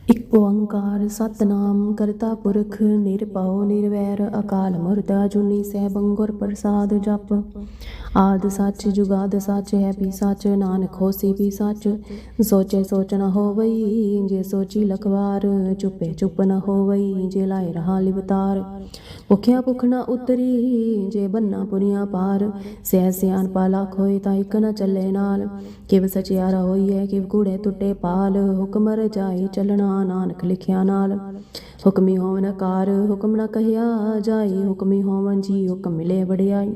ਇੱਕ ਓੰਕਾਰ ਸਤਿਨਾਮ ਕਰਤਾ ਪੁਰਖ ਨਿਰਭਉ ਨਿਰਵੈਰ ਅਕਾਲ ਮੂਰਤ ਅਜੂਨੀ ਸੈਭੰ ਗੁਰ ਪ੍ਰਸਾਦ ਜਪ। ਆਦਿ ਸੱਚ ਜੁਗਾਦਿ ਸੱਚ ਹੈ ਵੀ ਸੱਚ ਨਾਨਕ ਹੋਸੀ ਵੀ ਸੱਚ। ਸੋਚੇ ਸੋਚ ਨ ਹੋਵਈ ਜੇ ਸੋਚੀ ਲਖਵਾਰ ਚੁੱਪੇ ਚੁੱਪ ਨ ਹੋਵਈ ਜੇ ਲਾਏ ਰਹਾ ਲਿਵਤਾਰ। ਭੁਖਿਆ ਭੁਖ ਨ ਉਤਰੀ ਜੇ ਬੰਨਾ ਪੁਰੀਆਂ ਪਾਰ। ਸਹਿ ਸਿਆਣਪਾ ਲੱਖ ਹੋਏ ਤਾਂ ਇੱਕ ਨ ਚੱਲੇ ਨਾਲ। ਕਿਵ ਸਚਿਆਰਾ ਹੋਈਐ ਕਿਵ ਕੂੜੇ ਟੁੱਟੇ ਪਾਲ। ਹੁਕਮ ਰਜਾਈ ਚੱਲਣਾ ਨਾਨਕ ਲਿਖਿਆ ਨਾਲ। ਹੁਕਮੀ ਹੋਵਨ ਕਾਰ ਹੁਕਮ ਨ ਕਹਿਆ ਜਾਈ। ਹੁਕਮੀ ਹੋਵਨ ਜੀ ਹੁਕਮ ਮਿਲੇ ਵਡਿਆਈ।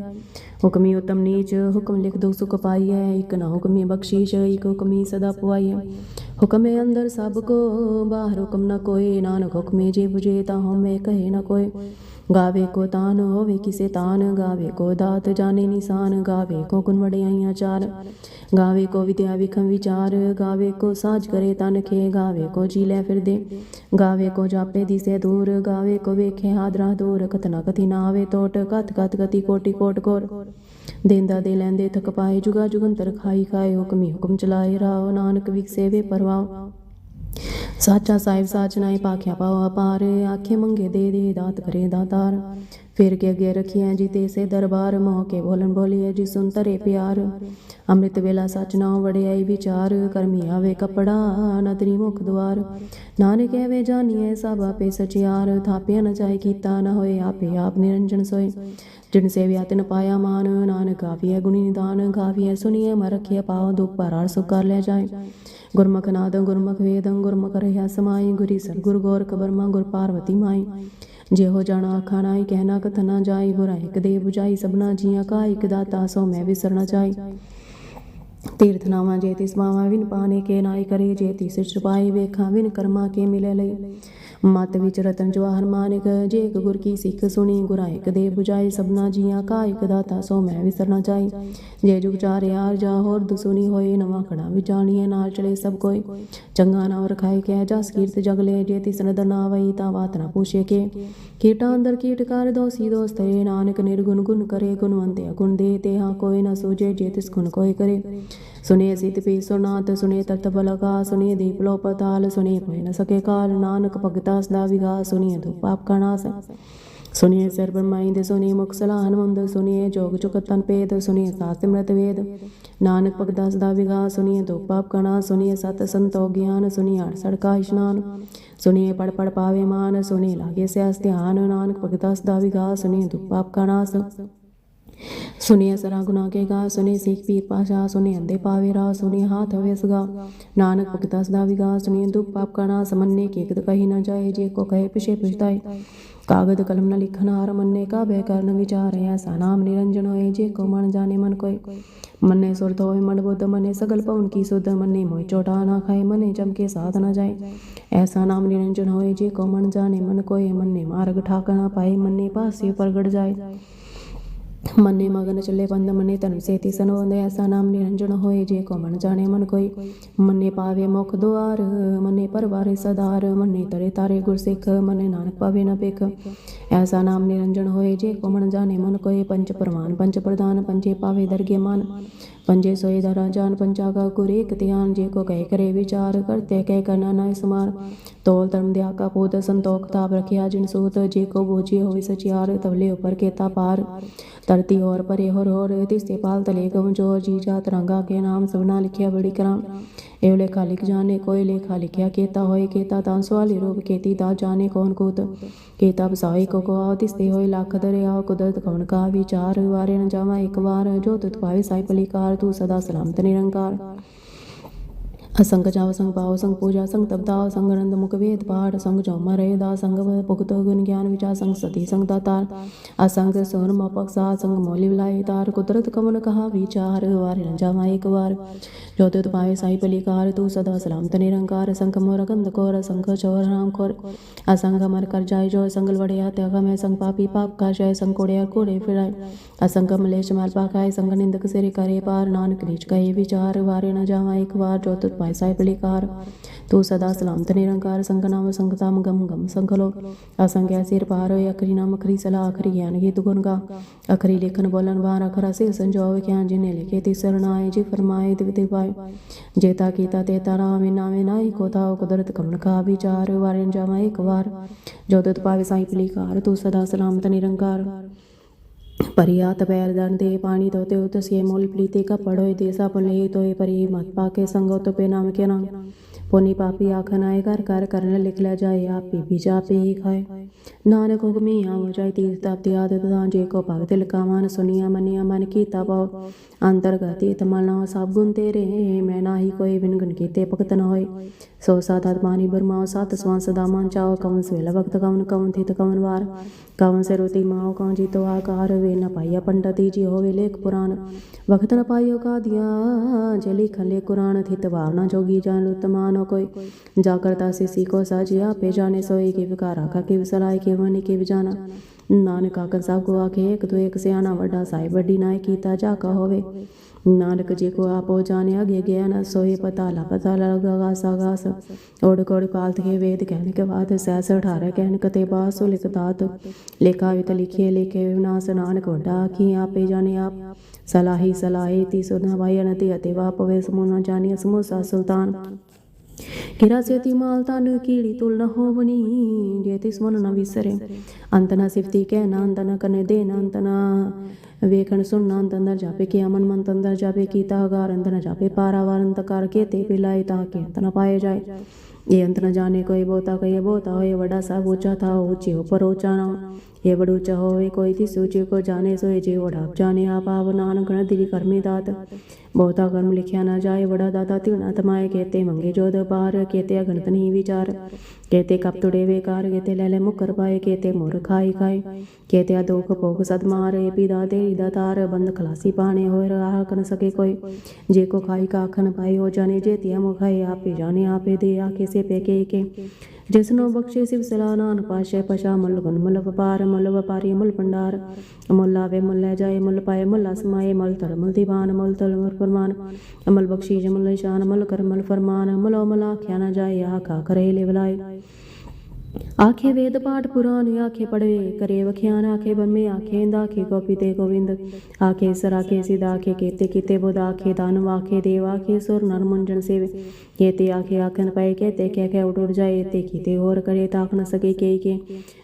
ਹੁਕਮੀ ਉਤਮ ਨੀਚ ਹੁਕਮ ਲਿਖ ਦੁਖ ਸੁਖ ਪਾਈਐ। ਇੱਕ ਨ ਹੁਕਮੀ ਬਖਸ਼ੀਸ਼ ਇੱਕ ਹੁਕਮੀ ਸਦਾ ਪੁਆਈਐ। ਹੁਕਮੇ ਅੰਦਰ ਸਭ ਕੋ ਬਾਹਰ ਹੁਕਮ ਨ ਕੋਇ। ਨਾਨਕ ਹੁਕਮੇ ਜੇ ਬੁਝੇ ਤਾਂ ਹਉਮੈ ਕਹੇ ਨ ਕੋਇ। ਗਾਵੇ ਕੋ ਤਾਨ ਹੋਵੇ ਕਿਸੇ ਤਾਨ। ਗਾਵੇ ਕੋ ਦਾਤ ਜਾਣੇ ਨਿਸ਼ਾਨ। ਗਾਵੇ ਕੋ ਗੁਣ ਵਡਿਆਈਆਂ ਚਾਰ। ਗਾਵੇ ਕੋ ਵਿਦਿਆ ਵਿਖਮ ਵਿਚਾਰ। ਗਾਵੇ ਕੋ ਸਾਜ ਕਰੇ ਤਨ ਖੇ। ਗਾਵੇ ਕੋ ਜੀ ਲੈ ਫਿਰਦੇ। ਗਾਵੇ ਕੋ ਜਾਪੇ ਦਿਸੇ ਦੂਰ। ਗਾਵੇ ਕੋ ਵੇਖੇ ਹਾਦਰਾ ਦੂਰ। ਕਥਨਾ ਕਥੀ ਨਾ ਆਵੇ ਟੋਟ। ਕਥ ਕਥ ਕਤੀ ਕੋਟੀ ਕੋਟ ਕੋਰ। ਦੇਂਦਾ ਦੇ ਲੈਂਦੇ ਥਕ ਪਾਏ ਜੁਗਾ ਜੁਗੰਤਰ ਖਾਈ ਖਾਏ। ਹੁਕਮੀ ਹੁਕਮ ਚਲਾਏ ਰਾਓ ਨਾਨਕ ਵਿਖਸੇ ਵੇ ਪਰਵਾਓ। ਸਾਚਾ ਸਾਹਿਬ ਸਾਚ ਨਾਏ ਪਾਖਿਆ ਪਾਓ ਅਪਾਰ। ਆਖੇ ਮੰਗੇ ਦੇ ਦੇ ਦਾਤ ਕਰੇ ਦਾਤਾਰ। ਫਿਰ ਕੇ ਅੱਗੇ ਰਖੀਐ ਜੀ ਤੇ ਸੇ ਦਰਬਾਰ। ਮੋਹ ਕੇ ਬੋਲਣ ਬੋਲੀਐ ਜੀ ਸੁਨ ਧਰੇ ਪਿਆਰ। ਅੰਮ੍ਰਿਤ ਵੇਲਾ ਸਚ ਨਾਉ ਵਡਿਆਈ ਵਿਚਾਰ। ਕਰਮੀ ਆਵੇ ਕੱਪੜਾ ਨਦਰੀ ਮੁਖ ਦੁਆਰ। ਨਾਨਕ ਐਵੇਂ ਜਾਣੀਐ ਸਭ ਆਪੇ ਸਚਿਆਰ। ਥਾਪਿਆ ਨ ਜਾਏ ਕੀਤਾ ਨ ਹੋਏ ਆਪੇ ਆਪ ਨਿਰੰਜਨ ਸੋਏ। ਜਿਨ ਸੇਵਿਆ ਤਿਨ ਪਾਇਆ ਮਾਨ। ਨਾਨਕ ਗਾਵੀਐ ਗੁਣੀ ਨਿਦਾਨ। ਗਾਵੀਐ ਸੁਣੀਐ ਮਨ ਰਖੀਐ ਪਾਉ। ਦੁਖ ਭਰਾਰ ਸੁਖ ਕਰ ਲੈ ਜਾਏ। ਗੁਰਮੁਖ ਨਾਦ ਗੁਰਮੁਖ ਵੇਦ ਗੁਰਮੁਖ ਰਹਿਆ ਸਮਾਈ। ਗੁਰੀ ਸਤਿਗੁਰ ਗੋਰਖ ਬਰਮਾ ਗੁਰ ਪਾਰਵਤੀ ਮਾਈ। ਜਿਹੋ ਜਾਣਾ ਆਖਾ ਨਾਈ ਕਹਿਣਾ ਕਥ ਨਾ ਜਾਈ। ਗੁਰਾਂ ਇੱਕ ਦੇ ਬੁਝਾਈ ਸਭਨਾ ਜੀਆਂ ਕਾ। ਇੱਕ ਦਾਤਾ ਸੋ ਮੈਂ ਵਿਸਰ ਨ ਜਾਈ। ਤੀਰਥ ਨਾਵਾਂ ਜੇ ਤਿਸ ਮਾਵਾਂ ਵਿਨ ਪਾਣੇ ਕੇ ਨਾਈ ਕਰੇ। ਜੇ ਤੀ ਸਿਰ ਪਾਈ ਵੇਖਾਂ ਵਿਨ ਕਰਮਾ ਕੇ ਮਿਲੇ ਲਈ। ਮਤ ਵਿੱਚ ਰਤਨ ਜਵਾਹਰ ਮਾਨਿਕ। ਜੇ ਇੱਕ ਗੁਰ ਕੀ ਸਿੱਖ ਸੁਣੀ। ਗੁਰਾਂ ਇੱਕ ਦੇ ਬੁਝਾਈ ਸਭਨਾ ਜੀਆਂ ਕਾ। ਇੱਕ ਦਾਤਾ ਸੋ ਮੈਂ ਵਿਸਰ ਨ ਜਾਈ। ਜੇ ਜੁਗ ਚਾਰਿਆਰ ਜਾ ਹੋਰ ਦੁਸੁਣੀ ਹੋਏ। ਨਵਾਂ ਖੜਾ ਵਿਚਾਲੀਏ ਨਾਲ ਚਲੇ ਸਭ ਕੋਈ। ਚੰਗਾ ਨਾਮ ਰਖਾਏ ਕਹਿ ਜਸ ਕੀਰਤ ਜਗਲੇ। ਜੇ ਤਿਸ ਨਦਰ ਨਾ ਵਈ ਤਾਂ ਬਾਤ ਨਾ ਪੁੱਛੇ ਕੇ। ਕੀਟਾਂ ਅੰਦਰ ਕੀਟ ਕਰ ਦੋਸੀ ਦੋਸਤ ਰੇ। ਨਾਨਕ ਨਿਰਗੁਣ ਗੁਣ ਕਰੇ ਗੁਣਵੰਤੇ ਅਗੁਣ ਦੇ। ਤੇ ਹਾਂ ਕੋਈ ਨਾ ਸੂਝੇ ਜੇ ਤਿਸ ਗੁਣ ਕੋਈ ਕਰੇ। ਸੁਣੇ ਸਿਤ ਪੀ ਸੁਨਾਤ ਸੁਣੇ ਤਰਤ ਬਲਗਾ। ਸੁਣੇ ਦੀਪ ਲੋ ਪਤਾਲ ਸੁਣੇ ਕੋਈ ਨ ਸਕੇ ਕਾਲ। ਨਾਨਕ ਭਗਤਾ ਸਦਾ ਵਿਗਾਸ ਸੁਣੀਏ ਦੁਖ ਪਾਪ ਕਾ ਨਾਸ। ਸੁਣੀਏ ਸਿਰ ਬ੍ਰਹਮਾਇੰਦ ਸੁਣੀਏ ਮੁਖ ਸਲਾਹਨ ਮੁੰਦ। ਸੁਣੀਏ ਜੋਗ ਜੁਗਤ ਤਨ ਭੇਦ। ਸੁਣੀਏ ਸਾਸ ਸਿਮਰਤ ਵੇਦ। ਨਾਨਕ ਭਗਤਾ ਸਦਾ ਵਿਗਾਸ ਸੁਣੀਏ ਦੁਖ ਪਾਪ ਕਾ ਨਾਸ। ਸੁਣੀਏ ਸਤ ਸੰਤੋਖ ਗਿਆਨ। ਸੁਣੀਏ ਅਠ ਸੜਕਾ ਇਸ਼ਨਾਨ। ਸੁਣੀਏ ਪੜ ਪੜ ਪਾਵੇ ਮਾਨ। ਸੁਣੀਏ ਲਾਗੇ ਸਿਆਸ ਧਿਆਨ। ਨਾਨਕ ਭਗਤਾ ਸਦਾ ਵਿਗਾਸ ਸੁਣੀਏ ਦੁਖ ਪਾਪ ਕਾ ਨਾਸ। ਸੁਣੀਏ ਸਰਾ ਗੁਨਾ ਕੇ ਗਾ। ਸੁਣੀਏ ਸਿੱਖ ਪੀਰ ਪਾਸ਼ਾ। ਸੁਣੀਏ ਅੰਧੇ ਪਾਵੇ ਰਾਹ। ਸੁਣੀਏ ਹਾਥ ਹੋਵੇ ਸਗਾ। ਨਾਨਕ ਭਗਤਾ ਸਦਾ ਵਿਗਾਸ ਸੁਣੀਏ ਦੁਖ ਪਾਪ ਕਾ ਨਾਸ। ਮੰਨੇ ਕੀ ਇਕਤ ਕਹੀ ਨਾ ਜਾਏ। ਜੇ ਕੋ ਕਹੇ ਪਿਛੇ ਪਛਤਾਏ। ਕਾਗਦ ਕਲਮ ਨ ਲਿਖਨ ਹਾਰ। ਮੰਨੇ ਕਾ ਬੈ ਕਰਨ ਵਿਚਾਰ। ਐਸਾ ਨਾਮ ਨਿਰੰਜਨ ਹੋਏ। ਜੇ ਕੋ ਮਨ ਜਾਣੇ ਮਨ ਕੋਇ। ਮੰਨੇ ਸੁਰਤ ਹੋਏ ਮਨ ਬੁੱਧ। ਮੰਨੇ ਸਗਲ ਭਵਨ ਕੀ ਸੁਧ। ਮੰਨੇ ਮੋਹਿ ਚੋਟਾ ਨਾ ਖਾਏ। ਮੰਨੇ ਜਮ ਕੇ ਸਾਧ ਨਾ ਜਾਏ। ਐਸਾ ਨਾਮ ਨਿਰੰਜਨ ਹੋਏ। ਜੇ ਕੋ ਮਨ ਜਾਣੇ ਮਨ ਕੋਇ। ਮੰਨੇ ਮਾਰਗ ਠਾਕ ਨਾ ਪਾਏ। ਮੰਨੇ ਪਾਸੇ ਪ੍ਰਗਟ ਜਾਏ। ਮੰਨੇ ਮਗਨ ਚੱਲੇ ਪੰਧ। ਮੰਨੇ ਧਰਮ ਸੇਤੀ ਸਨੋਦ। ਐਸਾ ਨਾਮ ਨਿਰੰਜਨ ਹੋਏ। ਜੇ ਕੋ ਮਨ ਜਾਣੇ ਮਨ ਕੋਈ। ਮੰਨੇ ਪਾਵੇ ਮੁਖ ਦੁਆਰ। ਮੰਨੇ ਪਰਵਾਰੇ ਸਦਾਰ। ਮੰਨੇ ਤਰੇ ਤਾਰੇ ਗੁਰ ਸਿੱਖ। ਮੰਨੇ ਨਾਨਕ ਪਾਵੇ ਨ ਭਿਖ। ਐਸਾ ਨਾਮ ਨਿਰੰਜਨ ਹੋਏ। ਜੇ ਕੋ ਮਨ ਜਾਣੇ ਮਨ ਕੋਈ। ਪੰਚ ਪ੍ਰਮਾਨ ਪੰਚ ਪ੍ਰਦਾਨ ਪੰਚੇ ਪਾਵੇ ਦਰਗੇ ਮਾਨ। ਪੰਜੇ ਸੋਏ ਦਰਾ ਜਾਨ ਪੰਚਾ ਕਾ ਗੁਰ ਏਕ ਧਿਆਨ। ਜੇ ਕੋ ਕਹੇ ਕਰੇ ਵਿਚਾਰ। ਕਰਤੇ ਕਹਿ ਕਰਨਾ ਨਾ ਸਮਾਰ। ਤੋਲ ਧਰਮ ਦਿਆ ਕਾ ਪੂਤ ਸੰਤੋਖ ਤਾਪ ਰਖਿਆ ਜਿਨ ਸੂਤ। ਜੇ ਕੋ ਬੂਝੇ ਹੋਵੇ ਸਚਿਆਰ। ਤਵਲੇ ਉਪਰ केता पार। धरती और परे होर तिसते पाल तले गम जोर। जी जात रंगा के नाम सबना लिखिया बड़ी कराम। एव लेखा लिख जाने कोई लेखा लिखिया केता होए। केता तां सवाली रूप केती दा जाने कौन कूत। केता बसाई को आओ तिसते होए लाख दरियाओ। कुदरत कवन का विचार। वारे न जावा एक बार। जो तुत पावे साई पलिकार। तू सदा सलामत निरंकार। असंग जाव संग पाओ संग पूजा संग तपदाओ। संग नंद मुख वेद पाठ। संग चौमा रहे दा। संग भुगत गुण ज्ञान विचार। संग सती संग दातार। असंग सुर मपक सा। संग मौली विलाई तार। कुदरत कवन कहा विचार। वारे न जावा एक बार। जो तुत पावे साई पलिकार। तू सदा सलामत निरंकार। संग मोर गंध कोर। संग चोर राम खोर। असंग मर कर जाय जो। संग वड़िया त्याग में। संग पापी पाप का जय। संग कोड़िया कोड़े फिराय। असंग मलेश मार पाखाय। संग निंदक सिर करे पार। नानक नीच कहे विचार। वारे न जावा एक बार। जो तुत साई पलिकार। तू सदा सलामत निरंकार संग नाम संगताम गम गम संखलो असंख्या सिर पार होए अखरी नाम अखरी सलाह अखरी ज्ञान गीत गुण गा अखरी लेखन बोलन बार अखरा सिर संजोव ज्ञान जिन्हें लिखे ती सरनाए जी फरमाए दिव दिवाए जेता कीता तेता नामे नामे नाई को ताओ कुदरत कमन का विचार वारन जावा एक बार जो दुत पावे साई पलीकार तू सदा सलामत निरंकार परियात पैर दन दे पानी धोते हो तसिए मोल प्रीति का पढ़ोए देसा पुले तो परी मत पाके संगो तो पे नाम के नाम पुनि पापी आखन आए कर कर करने लिख ला जाए आप भी जा पे ही खाए नानक हुक्मी आम हो जाए तीर्थ ताप्ति आदत दान जे को भगत लिखा मान सुनिया मनिया मन की तबाओ अंतर्गति तमलना सब गुण तेरे मैं ना ही कोई बिन गुण कीते भगत न होए सो सात आत्मानी बरमाओ सात स्वान सदा मान चाओ कवन स्वेला भक्त कवन कवन थित कवन वार कवन से रोती माओ कवन जीतो आकार वे न पाइया पंडित जी होवे लेख पुराण भगत न पाइयो का दिया जे लिखन ले कुरान थित भावना जोगी जान उत्तमान कोई जागरता से सीखो साजिया पे जाने सोई के विकार आखा के विसलाय के वनी के जाना नानक आकन सब को आखे एक तो एक सियाना वड्डा साहिब वड्डी नाय कीता जाका होवे नानक जी को आप हो जाने आगे गया न सोए पता लगा गास ओढ़ कोड़ पालत के वेद कहने के बाद सहस 18 कहन कते बासो लिख दात लेखा वित लिखिए लेखे विनाश नानक वड्डा आखी आपे जाने आप सलाही सलाही ती सुना भाई अनति अति वाप वे समूना जानिए समूसा सुल्तान किरा सेती माल तान कीड़ी तुल न होवनी जेतिस मन न विसरे अंत न सिफती कहना अंत न कने देना अंत न वेखन सुनना अंत अंदर जापे के अमन मन अंदर जापे कीता गार अंत न जापे पारावार अंत कार के ते पिलाए ताके अंत न पाए जाए ये अंत न जाने कोई बोता कही बोता हो ये बड़ा सा ऊंचा था ऊंची हो पर ऊंचा ना ये बड़ ऊंचा हो कोई थी सूची को जाने सोए जी वड़ाप जाने आप नानक न दिली कर्मी दात बहुता कर्म लिखिया ना जाए बड़ा दाता तिना तमाए कहते मंगे जोध पार कहते अगणत नहीं विचार कहते कप तुड़े बेकार कहते लैले मुकर पाए कहते मोर खाई खाए कहते दुख भोग सद मारे पीदा दे दातार बंद खलासी पाने हो रहा कर सके कोई जे को खाई का आखन पाई हो जाने जे तिया मुखाई आपे जाने आपे दे आके से पेके के जिसनो बख्शे शिव सलानान पाशे पशा मुल गुन मुल व्यापार मुल व्यापारी मुल भंडार मुल आवे मुल ले जाए मुल पाए मुल समाये मुल तर मुल दीवान मुल तल मुल फरमान अमल बख्शी जमुल निशान मुल कर मुल फरमान मुलो मला ख्या न जाए आखा करे ले बुलाए आखे वेद पाठ पुराण आखे पढ़े करे वख्यान आखे बन आखे इंद आखे गोपीते गोविंद आखे सर आखे सिद्ध आखे केते किते बुध आखे दानव आखे देव आखे सुर नर मुंजन सेवे केते आखे आखन पाए कहते क्या क्या उड़ जाए ते कीते और करे ताक न सके के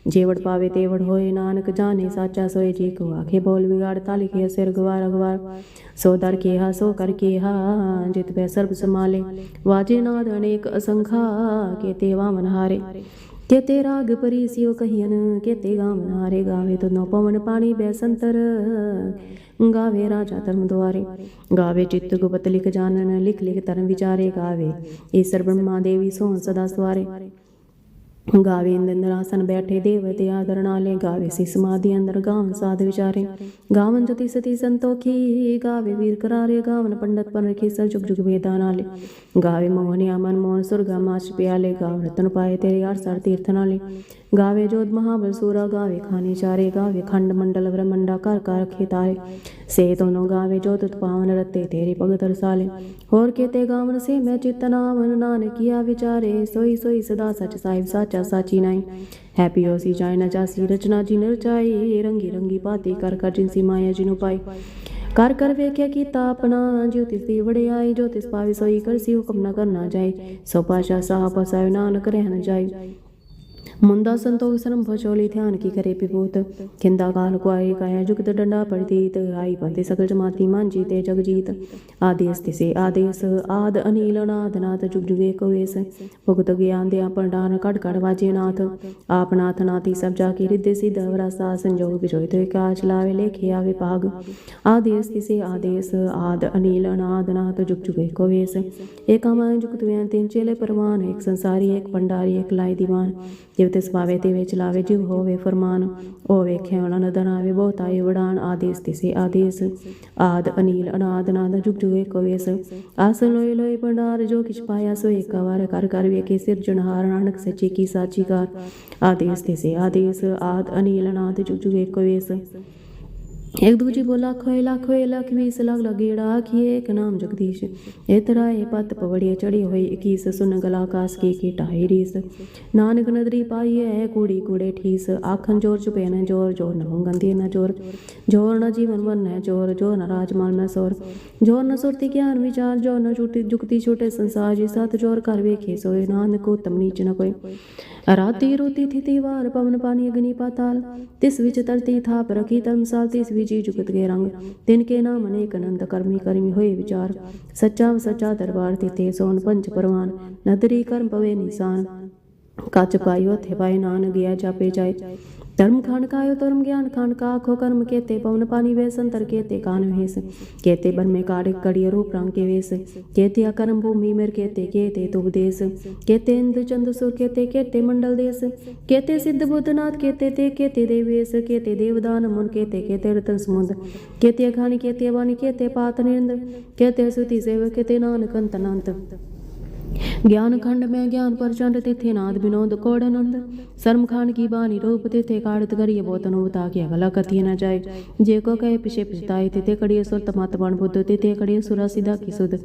जेवड़ पावे तेवड़ होए नानक जाने साचा सोए जी को आखे बोल बिगाड़ ताली के सिर गवार अगवार सो दर के हा सो कर के हा जित पे सर्व संभाले वाजे नाद अनेक असंखा केते वामन हारे केते राग परी सियो कहियन केते गावन हारे गावे तो नो पवन पानी बैसंतर गावे राजा धर्म द्वारे गावे चित्त गुप्त लिख जानन लिख लिख धर्म विचारे गावे ईश्वर ब्रह्मा देवी सोहन सदा सवारे गावे इंद्र आसन बैठे देवते आदर नाले गावे सी समाधि अंदर गावन साध विचारे गावन जति सती संतोखी गावे वीर करारे गावन पंडित पर रखी सर जुग जुग वेदा नाले गावे मोहनिया मन मोहन सुरगा माच प्याले गाव रतन पाए तेरे यार सर तीर्थ नाले गावे जोध महाबल सूरा गावे खाने चारे गावे खंड मंडल ब्रह्मंडा कर कर खेतारे से दोनों गावे जोत पावन रते तेरे भगत रसाले होर केते गावन से मैं चितनावन नानक किया विचारे सोई सोई सदा सच साहिब साचा साची नाई हैप्पी होसी जाय न जासी रचना जी नरचाई रंगी रंगी पाती कर कर जिनसी माया जिनु पाई कर कर वेख्या कीता अपना ज्योतिष दी वड़े आए ज्योतिष पावे सोई कर सी हुक्म न करना जाए सो पाशा साहब पसावे नानक रहन जाए मुंदा संतोष शर्म भचोली ध्यान की करे विभूत खिंदा काल कुआई काया जुगत डंडा प्रतीत आई पंते सकल जमाती मान जीते जग जीत आदेश तिसे आदेश आद अनिल नाथ नाथ जुग जुगे को वेश भुगत ज्ञान दे पंडान कट कट वाजे नाथ आप नाथ नाथी सब जाके रिद्धि सिद्ध वरसा संजोग बिजोय तो काज लावे लेखे आवे पाग आदेश तिसे आदेश आद अनिल नाथ नाथ जुग जुगे को वेश एक अमाय जुगत व्यान तीन चेले परवान एक संसारी एक पंडारी एक लाई दीवान तिस पावे ते चलावे जीव होवे फरमान ओवे खेवना नदन आवे बहुताई वडान आदेश तिसे आदेश आद अनिल अनाद नाद जुग जुगे को वेश आस लोय लोय भंडार जो किछ पाया सो एक बार कर कर वे के सिरजनहार नानक सच्ची की साची कार आदेश तिसे आदेश आद अनिल अनाद जुग जुगे को वेश एक दूजी बोला खोए लाखोए लाख 20 लाख लगेड़ा आखिए एक नाम जगदीश एतरा ए पत पवड़िए चढ़ी हुई 21 सुन गला कास की टाई रीस नानक नदरी पाई है कूड़ी कूड़े ठीस आखन जोर चुपे न जोर जोर न मुंगंदी न जोर जोर न जीवन वन है जोर जोर न राजमाल न सोर जोर न सुरती ज्ञान विचार जोर न छुटी जुगती छूटे संसार जी सात जोर कर वेखे सोए नानक को तम नीच न कोई राती रोती थी वार पवन पानी अग्नि पाताल तिस विच तरती थाप रखी धर्मसाल तिस विजी जुगत के रंग तिनके नाम अनेक अनंत कर्मी कर्मी हुए विचार सच्चा सच्चा दरबार तिथे सोन पंच परवान नदरी कर्म पवे निशान काच पायो थे पाए नान गया जापे जाए धर्म खान कायो धर्म ज्ञान खान का आखो कर्म केते पवन पानी वेश अंतर केते कान वेश केते बन में काड़े कड़िय रूप रंग के वेश केते अकर्म भूमि मेर केते तुभ देश केते इंद्र चंद सुर केते मंडल देश केते सिद्ध बुद्धनाथ केते देवेश केते देवदान मुन केते रतन समुद्र केते अघानी केते वाणी केते पात निंद केते सुति सेव केते नानक अंतनांत ज्ञान खंड में ज्ञान प्रचंड तिथे नाद विनोद कोड़नंद शर्म खान की बानी रूप तिथे काड़त करिय बोतनो बता के गला कथिय न जाए जे को कहे पिछे पिछताए तिथे कड़िय सुर तमत बण बुद्ध तिथे कड़िय सुरा सीधा की सुध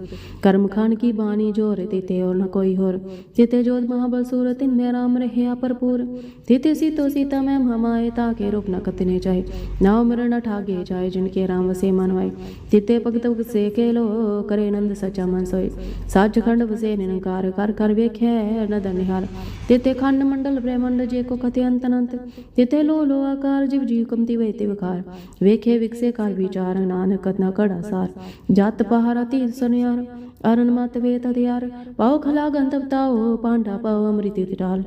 कर्म खान की बानी जोर तिथे और न कोई होर तिथे जोध महाबल सूर तिन में राम रहे अपरपूर तिथे सीतो सीता में हमाए ताके रूप न कतने जाए नाव मर न ठागे जाए जिनके राम वसे मनवाए तिथे भगत से केलो करे नंद सचा मन सोए साच खंड वसे निरंकार कर कर वेख्य नदर निहार तिथे खंड मंडल ब्रह्मंड जे को कथे अंत अनंत तिथे लो लो आकार जीव जीव कमति वैते विकार वेखे विकसे कार विचार नानक कतना कड़ा सार जात पहारा तीर सनयार अरन मत वे तदयार पाओ खला गंतवताओ पांडा पाओ अमृत डाल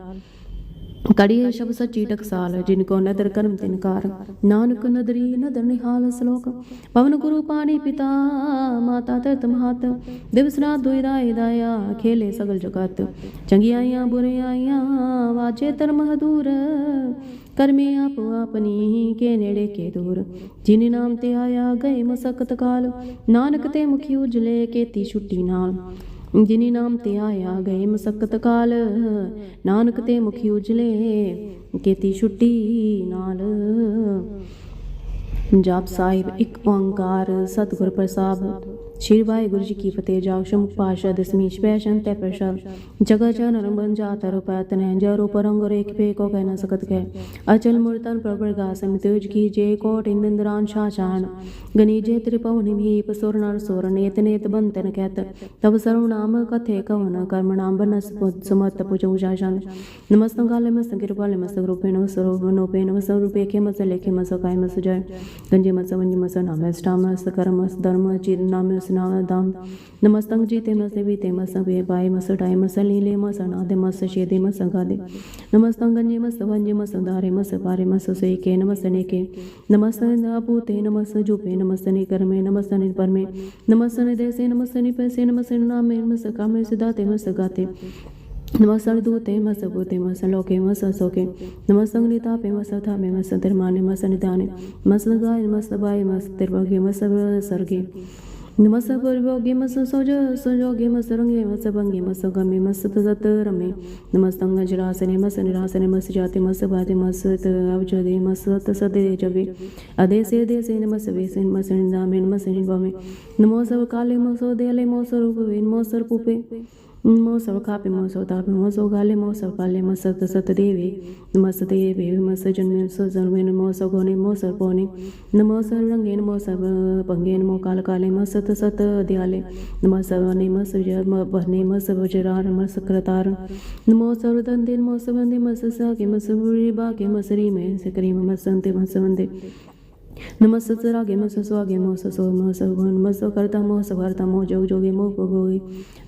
कड़िए शब सच्ची टकसाल जिनको नदर कर्म तिनकार नानक नदरी नदर निहाल श्लोक पवन गुरु पानी पिता माता तत महत दिवसना दुराय दाया खेले सगल जगत चंगियाइया बुराइया वाजे तर महदूर कर्मे आप अपनी के नेड़े के दूर जिन नाम ते आया गए मसकत काल नानक ते मुखी उजले केती छुट्टी नाल जिनी नाम ते आया गए मसकत काल नानक ते मुखी उजले केती छुट्टी नाल जाप साहिब एक ओंकार सतगुर प्रसाद श्री वाहिगुरु जी की फतेह जाओ शमुख पाशा दसवीं स्पैशन तय प्रसाद जगह जन रंबन जाता रुपैत ने जरो परंग रेख पे को कह न सकत कह अचल मूर्तन प्रबर्गा समितुज की जे कोट इंद्रान शाशान गणिजे त्रिपवन मीप सुरनर सुर नेत नेत बंतन कहत तब सर्वनाम कथे कवन कर्म नाम बनस समत पुजौ शासन नमस्तं काले मस्त कृपाले मस्त रूपे नमस्त रूपे नमस्त रूपे के मस लेखे मस काय मस जय गंजे मस वंज मस नाम स्टाम मस कर्म मस धर्म चिर नाम नाम दाम नमस्तं जीते मस बीते मस वे बाय मस टाय मस लीले मस नादे मस शेदे मस गादे नमस्तं गंजे मस वंजे मस दारे मस पारे मस सेके नमस नेके नमस्तं आपूते नमस जुपे नमस निकर्मे नमस निपरमे नमस निदेसे नमस निपैसे नमस नामे नमस कामे सिदाते मस गाते नमस्तं दूते मस भूते मस लोके मस सोके नमस्तं नितापे मस थामे मस धर्माने मस निदाने मस गाय मस बाय मस तिर्वगे मस सर्गे नमस परिभोगे मस सोज संजोगे मस रंगे मस भंगे मस गमे मस तत रमे नमस्तं गजरासने मस निरासने मस जाते मस बाते मस अवजदे मस तसदे जबे अदेसे देसे नमस वेसे नमस निदामे नमस निवामे नमो सब काले मसो देले मो स्वरूप वे नमो सर्पुपे नमो सब खापे मो सो तापे मो सो गाले मो सब काले मस सत देवे नमस देवे मस जन्मे सो जन्मे नमो सो गोने मो सर पोने नमो सर रंगे नमो सब पंगे नमो काल काले मस सत दयाले नमो सवने मस बहने मस वजरार मस कृतार नमो सर्वदंदे नमो सबंदे मस साके मस बुरी बाके मसरी में सकरी मस संते मस वंदे नमस रागे मस स्वागे मोस सो मस गुण मस करता मोस भरता मो जोग जोगे मो भोगे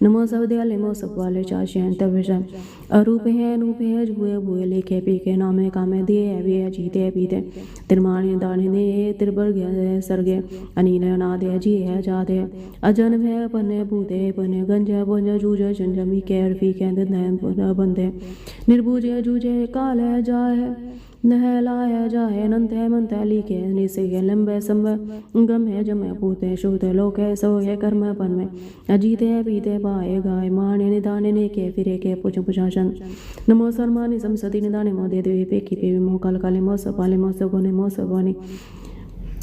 नमो सब दयाले मो सब वाले चाशयन तवशम अरूप है अनूप है जुए बुए लेखे पीके नामे कामे दिए वे जीते पीते तिरमाने दाने ने तिरबर्ग सरगे अनिल नादे जी है जादे अजन भय पने भूते पने गंजा बोंजा जूजे जंजमी कैर फी कहते नयन बंदे निर्भुजे जूजे काल है जाए नहलाया जाए अनंत है मंत लिखे निसे लंबे संब गम है जमे पूते शोते लोक है सो है कर्म पन में अजीते है पीते बाए गाय माने निदाने ने के फिरे के पुछ पुछाशन नमो सर्मानि संसति निदाने मो दे देवी पेकी पे मो काल काले मो सपाले मो सगोने मो सगोने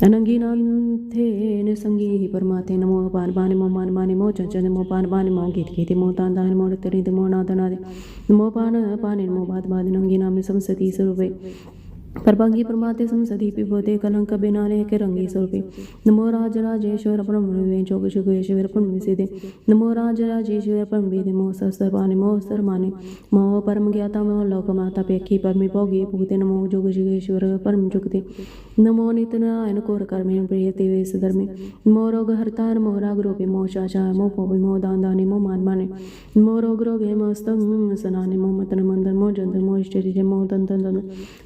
अनंगीनाथे निसंगी परमाते नमो पान पानि मो मान मानि मो चंचन मो पान पानि मो गीत गीति मो तान दान मो तरित मो नाद नादे नमो पान पानि नमो बात बाद नंगी नाम संसति स्वरूपे परभंगी परमाते संसदी पिबोते कलंक बिनाने के रंगी स्वरूपे नमो राज राजेश्वर परम जोग जुगेश्वर परम विसिदे नमो राज राजेश्वर परम वेदे मो सहस्र पानि मो सहस्र माने मो परम ज्ञाता मो लोक माता पेखी परमि भोगी भूते नमो जोग जुगेश्वर परम जुगते नमो नित्य नारायण कोर कर्मे प्रियते वेश धर्मे नमो रोग हरता नमो राग रूपे मो चाचा मो पोपि मो दान दाने मो मान माने नमो रोग रोगे मो स्तंग सनाने मो मतन मंदन मो जंत मो इष्टि मो तन तन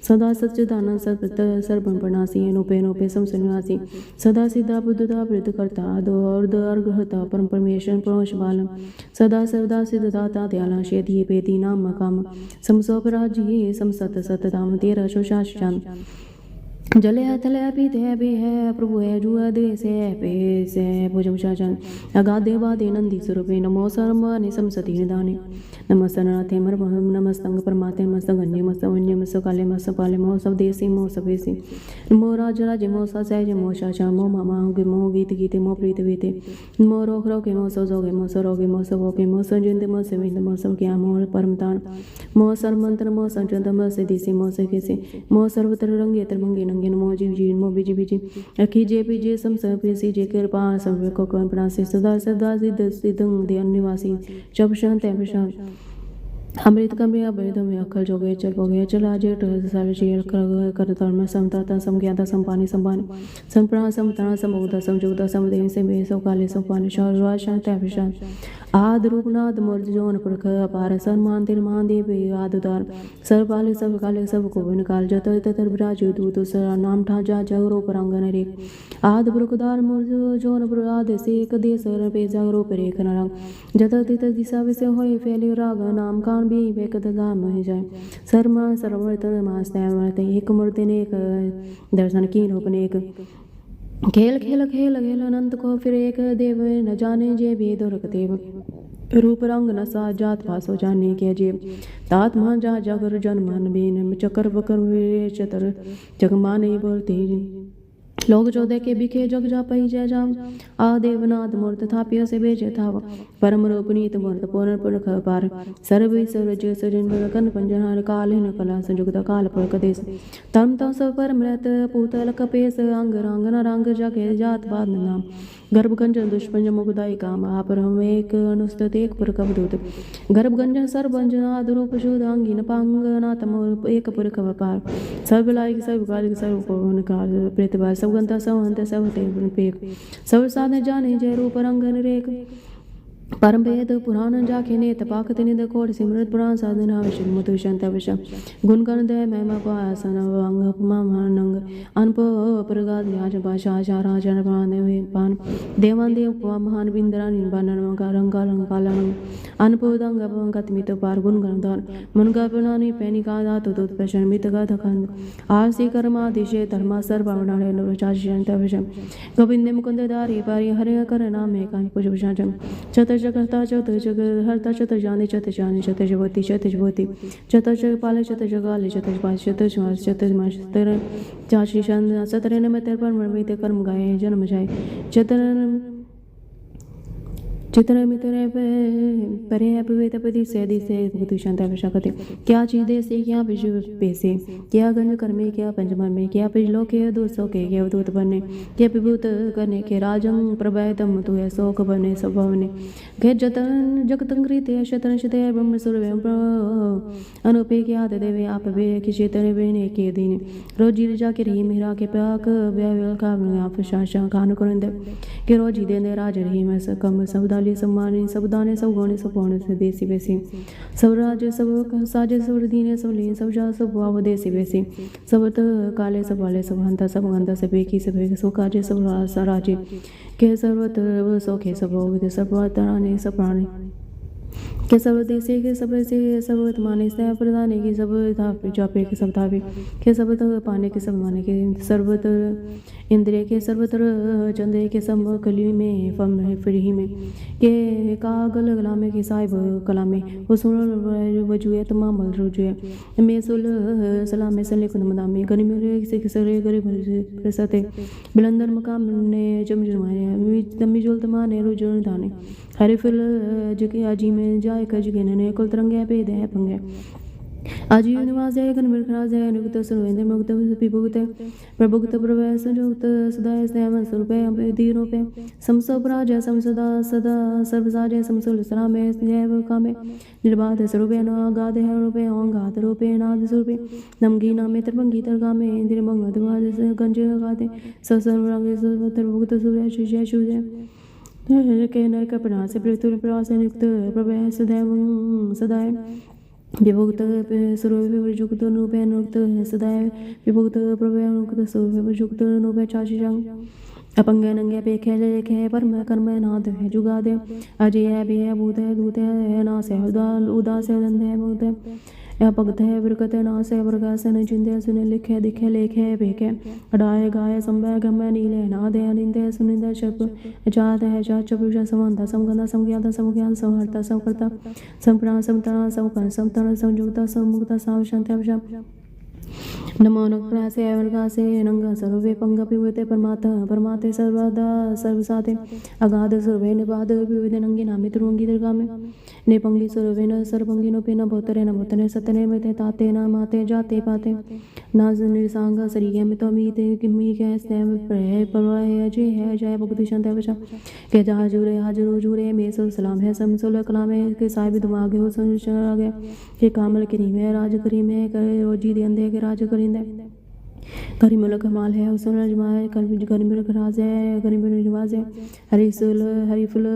सदा सच्चिदानंद सत्पत सर्वप्रणासी नोपे नोपे संसन्यासी सदा सिद्धा बुद्धता वृद्ध करता दौर्द अर्घता परम परमेश्वर परमेश बालम सदा सर्वदा सिद्धदाता दयाला शेदी पेदी नाम काम समसोपराजी समसत सतधाम तेरा शोशाशान जले है तले है पीते है भी है प्रभु है जुआ दे से पे से भुजम शासन अगाधे वादे नंदी स्वरूपे नमो सर्वनि संसति निदाने नमस्तनाथे मरमहम नमस्तंग परमाते मस्तगन्य मस्तवन्य मस्तकाले मस्तपाले मो सब देसी मो सबेसी नमो राज राज मो सहज मो शाशा मो मामा गे मो गीत गीते मो प्रीत वीते नमो रोग रोगे मो सोगे मो सरोगे मो सबोगे मो संजिंद मो सविंद मो सब क्या मो परमतान मो सर्वमंत्र मो संचंद मो सिद्धि मो सकेसे मो सर्वत्र रंगे तरमंगे नंगे नमो जीव जी नमो बिजी बिजी अखी जे पीजे सम सपेसी जे कृपा सब को कौन प्रणासी सदा सदा सिद्ध सिद्धं ध्यान निवासी जब शांत है शांत अमृत कमरिया बलिद में अखल जोगे चल पोगे चला जे सारे चीर कर तल में समता समज्ञाता संपानी संपानी संप्राण समतना समोदा समजुगता समदेव से मे सो काले सो पानी शांत शांत है शांत आद रूपनाथ मूर्ति जोन पुरख अपार सन्मान तिरमान देव आदुदार सर्व पाले सब काले सब को विनकाल जत तर विराज दूत सर नाम ठा जा जगरो परांगन रे आद पुरखदार मूर्ति जोन पुर आद से एक दे सर पे जगरो परे खनरंग जत तित दिशा विसे होए फैले राग नाम कान भी बेक दाम हो जाए सर्मा सर्वत मास्ते एक मूर्ति ने एक दर्शन की रूप ने एक खेल खेल खेल खेल अनंत को फिर एक देव न जाने जे भेद देव रूप रंग न सा जात पासो जाने के जेब तात मान जा जगर जन मन बेन चकर बकर चतर जग माने बोलते लोग जो देखे बिखे जग जा पही जय जाम आ देवनाथ मूर्त थापिय से बेचे था परम रूपनीत मूर्त पूर्ण पुरख पार सर्व सर्वज सजन कन पंजन काल न कला संयुक्त काल पुरख देश तम तम सब परम रहत पूतल कपेश अंग रंग न रंग जगे जात बाद नाम गर्भगंजन दुष्पंज मुगदाई काम आप हम एक अनुस्तत एक पुरख अवधूत गर्भगंजन सर्वंजन आदरूप शुद्ध अंगिन पांग नातम एक पुरख व्यापार सर्व लायक सर्व कालिक सर्व पवन काल प्रतिभा सब गंता सवंत सवते पेक सब साधन जाने जय रूप रंगन रेख परम भेद पुराण जाके नेत पाकत निद कोट सिमरत पुराण साधन आवश्यक मधु शांत आवश्यक गुणगण दय महिमा पासन अंग मानंग अनप प्रगाद व्याज भाषा आचार आचरण पान देवान देव महान बिंदरा निबान रंग कालन अनपोदंग गतमित पार गुणगण दान मन का प्रणानी पैनी का दात दुत प्रशन मित का धकंद आरसी कर्मा दिशे धर्मा सर्ववर्णाले नवचार शांत आवश्यक गोविंद मुकुंद दारी पारी हरे कर नाम एकांत पुज भूषण चत जगता चत जग हरता चत जाने चत जगवती चत जगवती चत जग पाले चत जगाले चत पाल चत चत चतर चाशी शान सतरे न में पर मरमित कर्म गाए जन्म जाए चतर चित्र मित्र परे पति सैदी से भूति शांता विशाखते क्या चीजें से क्या विषय पैसे क्या गंज कर्मे क्या पंचमन में क्या पिछलो के 200 के क्या अवधूत बने क्या विभूत करने के राजंग प्रभयतम तु है शोक बने स्वभावने घे जतन जगतंग्रीत शतन शत ब्रह्म सूर्य अनुपे क्या देवे आप वे कि चेतन बेने के दिन रोजी जा के रही मेरा के पाक व्यावल का आप शाशा खान करंद के रोजी देने राज रही मैं सकम सबदा सम्मानी सब दाने सब गौने सब पौने से देसी बेसी सब राज सब साजे सब दीने सब लीन सब जा सब वाव देसी बेसी सब काले सब वाले सब हंता सब गंधा सब एक ही सब काजे सब राजे के सर्वत सौखे सब सब तराने सब प्राणी के सब देशे के सब से सब माने से प्रदाने के सब था जापे के सब थावे के सब पाने के सब माने के सर्वत्र इंद्रिय के सर्वत्र चंद्र के सब कली में फम है फिर ही में के कागल गला में के साहिब कला में वो सुन वजुए तमाम रुजुए में सुल सलाम में सले कुन मदामी गनी में से सरे गरीब प्रसते बिलंदर मकाम ने जम जमाए तमी जोल तमाने रुजुन दाने हरे फिल जके आजी में जाए कज के ने कुल तरंगे पे दे पंगे आजी निवास है गन मिरखराज है अनुगत सुरेंद्र मुक्त पिभुत प्रभुत प्रवय संयुक्त सदाय स्नेह स्वरूपे अम्बे दीनो पे समसपराज समसदा सदा सर्वसाज समसुल सरामे स्नेह कामे निर्बाध स्वरूपे न गाद है रूपे ओंगात रूपे नाद स्वरूपे नमगी नामे तरभंगी तरगामे इंद्र मंग द्वाज गंज गाते ससर्वरंगे सर्वत्र सूर्य शिष्य शुजे के नर कपड़ा से पृथ्वी प्रवास युक्त प्रभय सदैव सदाय विभुक्त सर्वजुक्त नूपे नुक्त सदाय विभुक्त प्रभय नुक्त सर्वजुक्त नूपे चाचिजंग अपंगे नंगे पेखे लेखे परम कर्म नाद है जुगाद अजय भी है भूत है दूत है नास है उदास है दंध है मुक्त है भगत है विरकत नास है प्रकाश न चिंते सुन लिखे दिखे लेखे बेखे अडाए गाय संभय गम्य नीले नाद है निंदे सुनिंदे शप जात है जात चपुषा समानता समगंधा समज्ञाता समज्ञान समहर्ता समकर्ता समप्राण समतना समकन समतन समयुक्ता सममुक्ता सावशांत्यावशा नमो नक्रासे वर्गासे नंग सर्वे पंग पिवते परमाते सर्वदा सर्वसाते अगाध सर्वे निपाद पिवते नंगी नामे तुरुंगी दरगामे ने पंगी सर्वे न सर्वंगी नो पे न भोतरे सतने में ताते न माते जाते पाते नाज निरसांग सरिगे में तो मीते किमी के स्नेह प्रय परवाय अजय है जय भक्ति शांति बचा के जहाजुरे हाजरो जुरे में सब सलाम है समसुल कलामे के साहिब दिमाग हो संशय आ गया के कामल करी में राज करी में करे रोजी दे अंधे के राज करिंदे गरी मुलक माल है उसन रजमाए गरी मुलक राज है गरी मुलक रिवाज है हरी फुल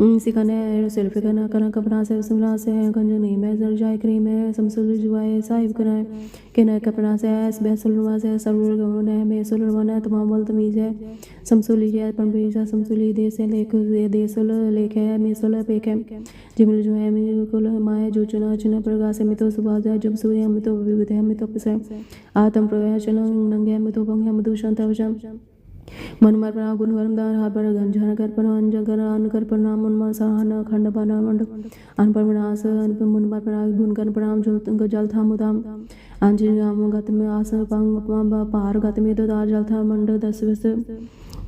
सिखाने सेल्फ करना करना कपड़ा से समला से गंज नहीं मैं जर जाए क्रीम है समसुल जुआए साहिब कराए के नए कपड़ा से एस बेसल रुवाज है सरवर गवन है मैं सुल रुवाना है तमाम बल तमीज है समसुली है परमेशा समसुली देश है लेख देसल लेख है मैं सुल पेक है जिमल जो है मैं कुल माए जो चुना चुना प्रगा से मितो सुबाज है जब सूर्य में तो विविध है मितो पिसे आत्म प्रवेशन नंगे में तो पंग है मधु शांत वशम मनमर प्रणा गुण वरमदान हाथ पर गंजन कर प्रणान जगर अन कर प्रणाम मनमर सहन खंड पाना मंड अन पर विनाश अन पर मनमर प्रणा गुण कर प्रणाम जल था मुदाम अंजन राम गत में आस पांग पार गत में तो तार जल था मंड दस विस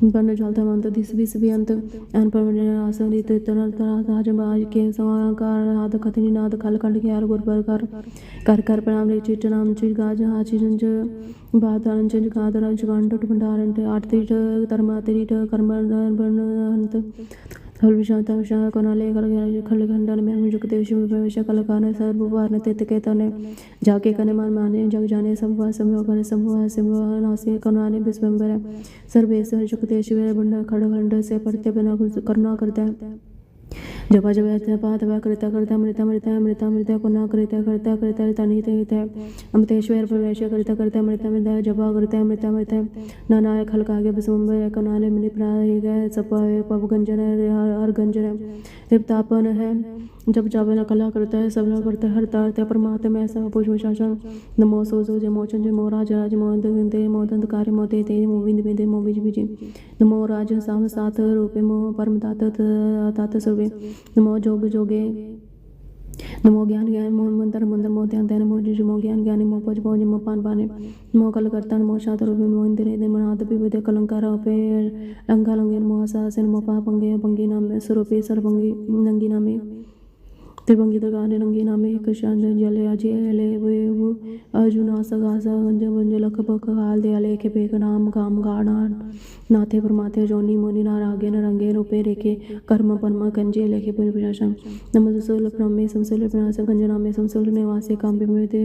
पन्न जल था मंत दिस विस भी अंत अन पर आसन रित तरल तरा ताज बाज के समाकार हाथ खतनी नाद खल खंड के यार गुर पर कर कर प्रणाम रे चिट नाम चिट गाज हाचि रंज बात रंज गाद रंज गांड भंडारंट आरती तरमातिरी कर्मंत हल विशांता विशा कोनाले खल खंडन में मुझुकते विषय भविष्य कलकान सर्ववार तित के तने जाके कने मान माने जग जाने संभव संभव करे संभव नासे कोनाले विश्वंबर सर्वेश्वर जुकते शिव बंड खड़ खंड से परते बिना करना करता है जपा जप पात करता करता मृता मृता मृता मृता पुनः करता करता करता तनित हित अमृतेश्वर प्रवेश करता करता मृता मृता जपा करता मृता मृता नाना खल कागे विश्वंबर कनाले मणि प्राय सपा पव गंजन हर गंजन रिपतापन है जब जावे कला करता है सबला करता है हरता हरता परमात्मा ऐसा पुष्प शासन नमो सो जय मोचन जय मोराज राज मोदंत मोदंत कार्य मोते ते मोविंद बिंदे मोविज बिजि नमो राज साम सात रूपे मो परम तात तात सर्वे नमो जोग जोगे नमो ज्ञान ज्ञान मोह मंत्र मंत्र मोत्यान तेन मो जुजु मो ज्ञान ज्ञानी मो पज पो नमो पान पाने नमो कल करता नमो शात रूपे नमो इंद्रे दे मनाद पिबदे कलंकार पे लंका लंगे नमो सासन नमो पापंगे पंगी नाम स्वरूपे सर्वंगी नंगी नामे त्रिभंगी दगाने नंगी नामे कशान जले अजय वे वो अर्जुना सगासा गंज वंज लख पक हाल दे अले के पेक नाम काम गाना नाथे परमाते जोनी मोनी नार आगे न रंगे रूपे रेखे कर्म परम कंजे लेखे पुण्य प्रशासन नमः सुल प्रमे समसुल प्रणास गंज नामे समसुल निवासे काम बिमते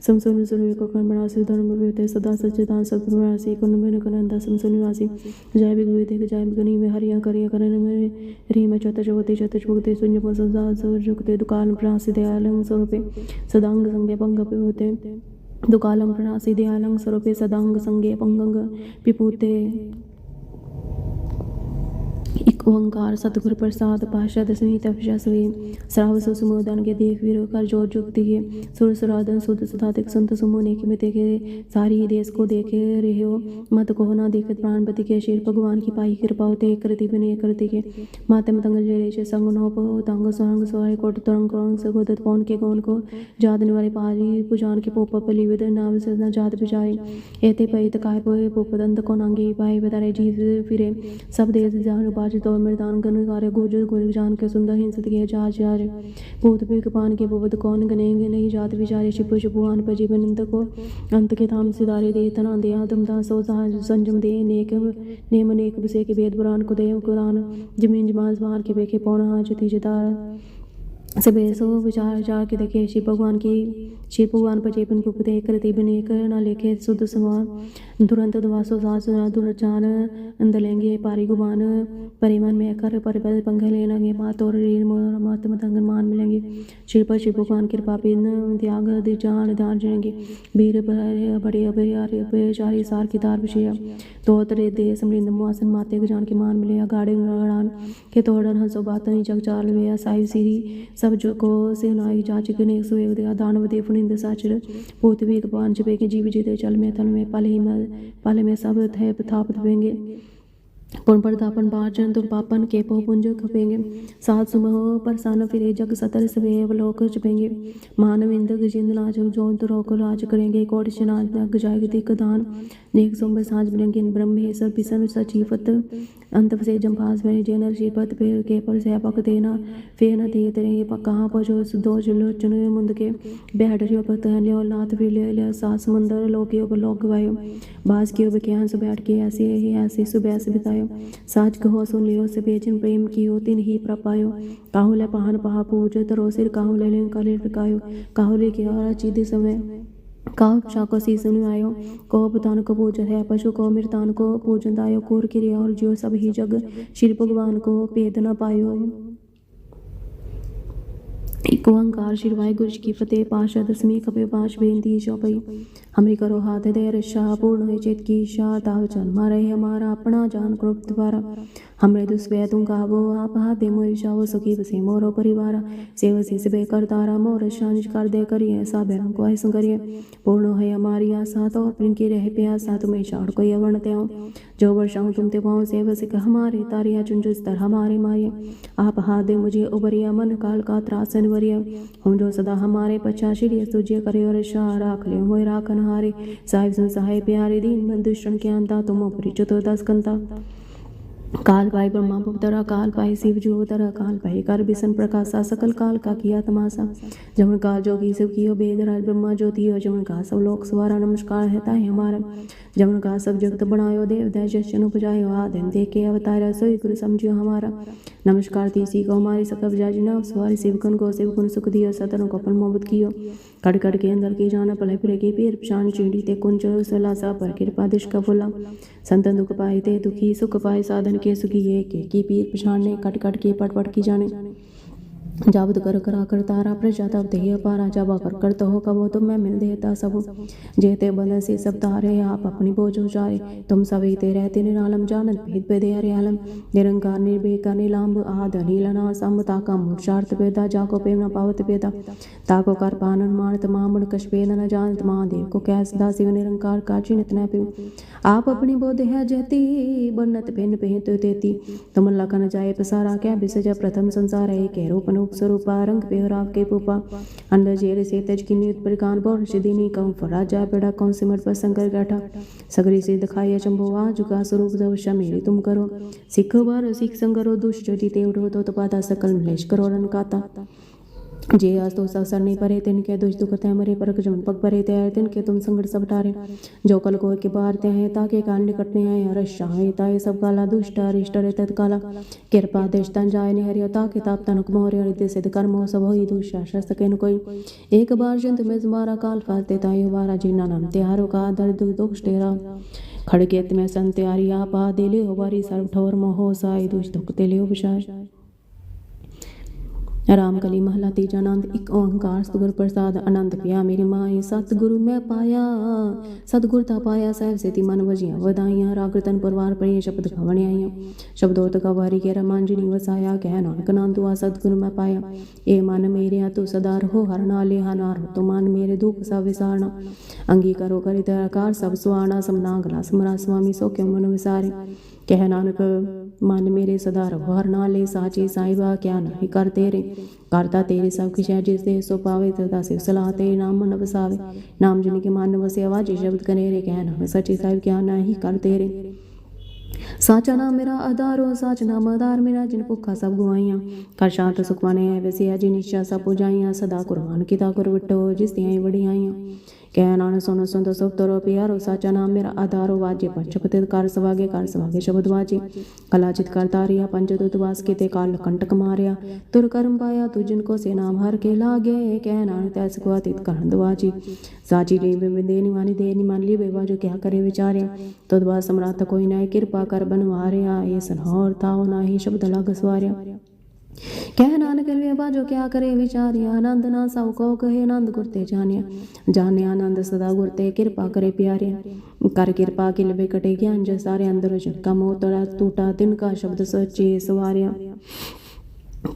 समसुल सुल को कर्म बनासे धर्म बिमते सदा सच्चिदान सत्प्रणासी कुन में कनंदा समसुल निवासी जय बिगुते जय बिगनी में हरिया करिया करन में री में चत चवते चत चुगते शून्य संसार जुगते दुकान प्रासी दयालंग स्वरूपे सदांग संगे पंग पिबूते दुकालंग प्रासी दयालंग स्वरूपे सदांग संगे पंगंग पिबूते ओंकार सतगुरु प्रसाद पाशा दसवीं तपस्या सवे श्राव सुसुमोदन के देख वीर कर जो जुक्ति के सुर सुरादन सुध सुधातिक संत सुमोने के मिते के सारी देश को देखे रहे हो मत को ना देखत प्राणपति के शीर भगवान की पाई कृपा होते कृति बने कृति के माते मतंग जय संग नोप तंग संग सोय कोट तरंग करंग सगोदत पौन के गौन को जात निवारे पारी पुजान के पोप पली विद नाम से जात बिजाए एते पैत काय पोए पोपदंत को नांगे पाए बतारे जीव फिरे सब देश जान बाज तो मृदान गण कार्य गोजर गोल जान के सुंदर हिंसत के जाज यार भूत पीक पान के बुबद कौन गनेंगे नहीं जात विचारे शिपु शिपुआन पर जीवन अंत को अंत के धाम सिदारे दे तना दे आदम दा सो संजम दे नेक नेम नेक बसे के वेद पुराण को दे कुरान जमीन जमाज बाहर के बेखे पौना हाज तीजदार सबे सो विचार के देखे शिव भगवान पर जेपन पुपते कृति बने कर ना लेखे शुद्ध समान तुरंत दवासो सास दुरचान अंदलेंगे पारी गुमान परिमान में कर परिपल पंख लेंगे मात और रीर मात मतंगन मान मिलेंगे शिव पर शिव भगवान कृपा पिन त्याग जान दान जाएंगे वीर बड़े अभयारी सार की तार विषय तो तरे दे समृंद मुआसन माते जान के मान मिले गाड़े गड़ान के तोड़न हंसो बात नहीं जग चाल वे साई सीरी सब जो को से नाई जाचिक ने सुएव दे दानव दे फुनिंद साचर भूत वीक पांच पे के जीव जीते चल में तन में पल में सब थे थापत पेंगे पुन परदापन बार्जन दुर्पापन के पो पुंज खपेंगे सात सुमह परसान फिरे जग सतर सवेव लोक जपेंगे मानव इंद्र गजिंद लाज जो रोक राज करेंगे कोट शनाज जाएगी दिक दान नेक सोम साज मिलेंगे ब्रह्मे सब बिसन सचीफत अंत से जम्पास में जेनर शीपत पेड़ के पर से पक देना फे न दे तेरे कहाँ पर जो दो लोचन मुंद के बैठरियो पत लियो लात फिर ले सास मंदर लोके ऊपर लोक गवायो बाज के ऊपर क्या बैठ के ऐसे सुबह से बितायो साज कहो सुन लियो से बेचन प्रेम कियो तिन ही प्रपायो काहू ले पहन पहा पूज तरो सिर काहू ले लें कले टकायो काहू ले के चीदी समय काव शाको सीसन आयो को बतान को पूजन है पशु को मृतान को पूजन दायो कोर क्रिया और जो सब ही जग श्री भगवान को भेद न पायो एक ओंकार श्री वाहिगुरु जी की फतेह पाशा दसवीं कपे पाश बेनती चौपई हमरी करो हाथ दे रशा पूर्ण हो चेत की शाह ताव चल मारे हमारा अपना जान क्रोध द्वारा हमरे दुष्वै तुम गावो आप हाथे मोहि शावो सुखी बसे मोरो परिवार सेव शीस बे करतारा मोर शानिश कर दे करिए ऐसा बेरंग को ऐसा करिए पूर्ण है हमारी आशा तो अपनी की रह प्यासा तुम्हें शाड़ को यवण ते जो वर्षाऊं तुम ते पाओ सेव सिख हमारे तारिया चुंजु स्तर हमारे मारिए आप हाथ दे मुझे उबरिया मन काल का त्रासन वरिया हूँ जो सदा हमारे पचा श्री तुझे करे और शाह राख ले मोय राखन हारे साहिब सुन सहाय प्यारे दीन बंधु क्षण के अंता तुम उपरी चतुर्दश कंता काल पाई ब्रह्मा पुतरा काल पाई शिव जो तरा काल पाई कर बिसन प्रकाशा सकल काल का किया तमाशा जमन काल जोगी शिव कियो बेदराज ब्रह्मा ज्योति हो जमन का सब लोक सवारा नमस्कार है ताई हमारा जमन का सब जगत बनायो देव दय जशन उपजायो आदम दे के अवतारा सोई गुरु समझियो हमारा नमस्कार तीसी को हमारी सकब जाजना सवारी शिवकन को शिवकन सुख दियो सतन को अपन मोहब्बत कियो कड़ के अंदर की जाना पले फिरे के पीर पछान चीड़ी ते कुंज सला सा पर कृपा दिश का फुला संतन दुख पाए ते दुखी सुख पाए साधन के सुखी ये के की पीर पछाने कट के पट की जाने जाबत कर करा कर तारा प्रजा तब देह पारा जाबा कर तो हो कबो तुम मैं मिल देता सब जेते बल से सब तारे आप अपनी बोझ उचारे तुम सभी ते रहते निरालम जानत भेद पे दे अरे आलम निरंकार निर्भेका नीलाम्ब आद नीलना सम ताका मूर्छार्थ पेदा जाको प्रेम न पावत पेदा ताको कर पानन मानत मामण कश वेद न जानत महादेव को कैस दा शिव निरंकार का चिन्हित न पे आप अपनी बोध है जती बन्नत पेन पे तो तेती तुम लखन जाए पसारा क्या बिसज प्रथम संसार है के रूप स्वरूपा रंग पेहराव के पुपा अंडर जेर से तेज की नीत प्रकान बोर सिदिनी कम फराजा पेड़ा कौन सिमट पर संकर गाठा सगरी से दिखाई चंबो जुका स्वरूप दवशा मेरी तुम करो सिखो बार सिख संगरो दुष्ट जीते उठो तो पाता सकल मलेश करो रन काता जे आज तो सर नहीं परे तिनके दुष्ट दुखते मरे पर जमन पग परे ते तिनके तुम संगठ सब टारे जो कल को के बारते हैं ताके काल निकटने आए रशा है ताए सब काला दुष्ट अरिष्ट रे तत्काला कृपा देश तन जाय ने हरियो ताके ताप तनक मोहरे हरि सिद्ध कर्म हो सब होई दुष्ट शास्त्र के न कोई एक बार जंत में तुम्हारा काल फाते ताए वारा जीना नाम त्यारो का दर्द दुख तेरा खड़के में संत्यारी आपा देले हो बारी सर्व ठोर मोह साई दुष्ट दुख तेले उपशाय ਰਾਮ ਕਲੀ ਮਹਲਾ ਤੀਜਾ। ਆਨੰਦ ਇੱਕ ਓੰਕਾਰ ਸਤਿਗੁਰ ਪ੍ਰਸਾਦ। ਆਨੰਦ ਪਿਆ ਮੇਰੀ ਮਾਈ ਸਤਿਗੁਰੂ ਮੈਂ ਪਾਇਆ, ਸਤਿਗੁਰ ਤਾਂ ਪਾਇਆ ਸਾਹਿਬ ਸੇਤੀ ਮਨ ਵਜੀਆਂ ਵਧਾਈਆਂ। ਰਾਗ ਰਤਨ ਪਰਵਾਰ ਪੜੀਆਂ ਸ਼ਬਦ ਗਵਣ ਆਈਆਂ, ਸ਼ਬਦੋਤ ਕਵਾਰੀ ਕੇ ਰਮਨ ਜਿਨੀ ਵਸਾਇਆ। ਕਹਿ ਨਾਨਕ ਨਾਮ ਆ ਸਤਿਗੁਰੂ ਮੈਂ ਪਾਇਆ, ਇਹ ਮਨ ਮੇਰਿਆ ਤੂੰ ਸਦਾ ਰਹੋ ਹਰ ਨਾਲੇ। ਹਨਾਰ ਤੂੰ ਮਨ ਮੇਰੇ ਦੁੱਖ ਸਭ ਵਿਸਾਰਨਾ, ਅੰਗੀ ਕਰੋ ਕਰੀ ਤੇਰਾਕਾਰ ਸਭ ਸੁਆਣਾ। ਸਮਨਾ ਗਲਾ ਸਮਰਾ ਸੁਆਮੀ ਸੋ ਕਿਉ ਮਨ ਵਿਸਾਰੇ। ਕਹਿ ਨਾਨਕ ਮਨ ਮੇਰੇ ਸਦਾ ਰਹੋ ਹਰ ਨਾਲੇ। ਸਾਚੇ ਸਾਹਿਬਾ ਕਿਆ ਨਹੀਂ ਕਰ ਤੇਰੇ, ਕਰਤਾ ਤੇਰੇ ਸਭ ਕੁਛ ਹੈ ਜਿਸ ਦੇ ਸੋ ਪਾਵੇ। ਤਦਾ ਸਿਵ ਸਲਾਹ ਤੇਰੇ ਨਾਮ ਮਨ ਵਸਾਵੇ, ਨਾਮ ਜਿਨ ਕੇ ਮਨ ਵਸਿਆ ਵਾਜੇ ਸ਼ਬਦ ਕਨੇਰੇ। ਕਹਿ ਨਾਨਕ ਸੱਚੇ ਸਾਹਿਬ ਕਿਆ ਨਹੀਂ ਕਰ ਤੇਰੇ। ਸਾਚਾ ਨਾਮ ਮੇਰਾ ਆਧਾਰੋ, ਸਾਚ ਨਾਮ ਆਧਾਰ ਮੇਰਾ। ਜਿਨ ਭੁੱਖਾ ਸਭ ਗੁਆਈਆਂ, ਕਰ ਸ਼ਾਂਤ ਸੁਖਵਾਨੇ ਵਸਿਆ। ਜਿਨ ਇੱਛਾ ਸਭ ਪੁਜਾਈਆਂ, ਸਦਾ ਕੁਰਬਾਨ ਕੀਤਾ ਗੁਰ ਵਿਟੋ ਜਿਸ ਦੀਆਂ ਵਡਿਆਈਆਂ। ਕਹਿ ਨਾਨਕ ਸੁਣ ਸੁੰਦ ਸੁਖ ਤਰੋ ਪਿਆਰੋ, ਸਾਚਾ ਨਾਮ ਮੇਰਾ ਆਧਾਰੋ। ਵਾਜੇ ਪੰਚ ਪਤਿਤ ਕਰ ਸਵਾਗੇ ਸ਼ਬਦ ਵਾਜੇ। ਕਲਾ ਚਿਤ ਕਰ ਤਾਰਿਆ ਪੰਜ ਦੁਤ ਵਾਸ ਕੀਤੇ, ਕਾਲ ਕੰਟਕ ਮਾਰਿਆ ਤੁਰ ਕਰਮ ਪਾਇਆ। ਤੂੰ ਜਿਨ ਕੋ ਸੇ ਨਾਮ ਹਰ ਕੇ ਲਾਗੇ, ਕਹਿ ਨਾਨਕ ਤੈਸ ਕੋ ਅਤਿਤ ਕਰਨ ਦਵਾਜੀ। ਸਾਚੀ ਰੇ ਬਿੰਦੇ ਨਿਵਾਨੀ ਦੇ ਨਿਮਨ ਲਈ ਬੇਵਾ ਜੋ ਕਿਆ ਕਰੇ ਵਿਚਾਰਿਆ। ਤਦ ਬਾਦ ਸਮਰੱਥ ਕੋਈ ਨਾ ਕਿਰਪਾ ਕਰ ਬਨਵਾਰਿਆ। ਇਹ ਸਨਹੋਰ ਤਾਉ ਨਾਹੀ ਸ਼ਬਦ ਲਗ ਸਵਾਰਿਆ। ਕਹਿ ਨਾਨਕ ਵੇ ਬਾਜੋ ਕਿਆ ਕਰੇ ਵਿਚਾਰਿਆ। ਆਨੰਦ ਨਾ ਸਭ ਕੋ ਕਹੇ ਆਨੰਦ ਗੁਰ ਤੇ ਜਾਣਿਆ, ਜਾਣਿਆ ਆਨੰਦ ਸਦਾ ਗੁਰ ਤੇ ਕਿਰਪਾ ਕਰੇ ਪਿਆਰਿਆ। ਕਰ ਕਿਰਪਾ ਕਿਲ ਵੇ ਕਟੇ ਗਿਆਨ ਜੋ ਸਾਰੇ ਅੰਦਰ ਕਾ ਮੋਹ ਤੜਾ ਟੂਟਾ ਤਿਨ ਕਾ ਸ਼ਬਦ ਸੱਚੇ ਸਵਾਰਿਆ।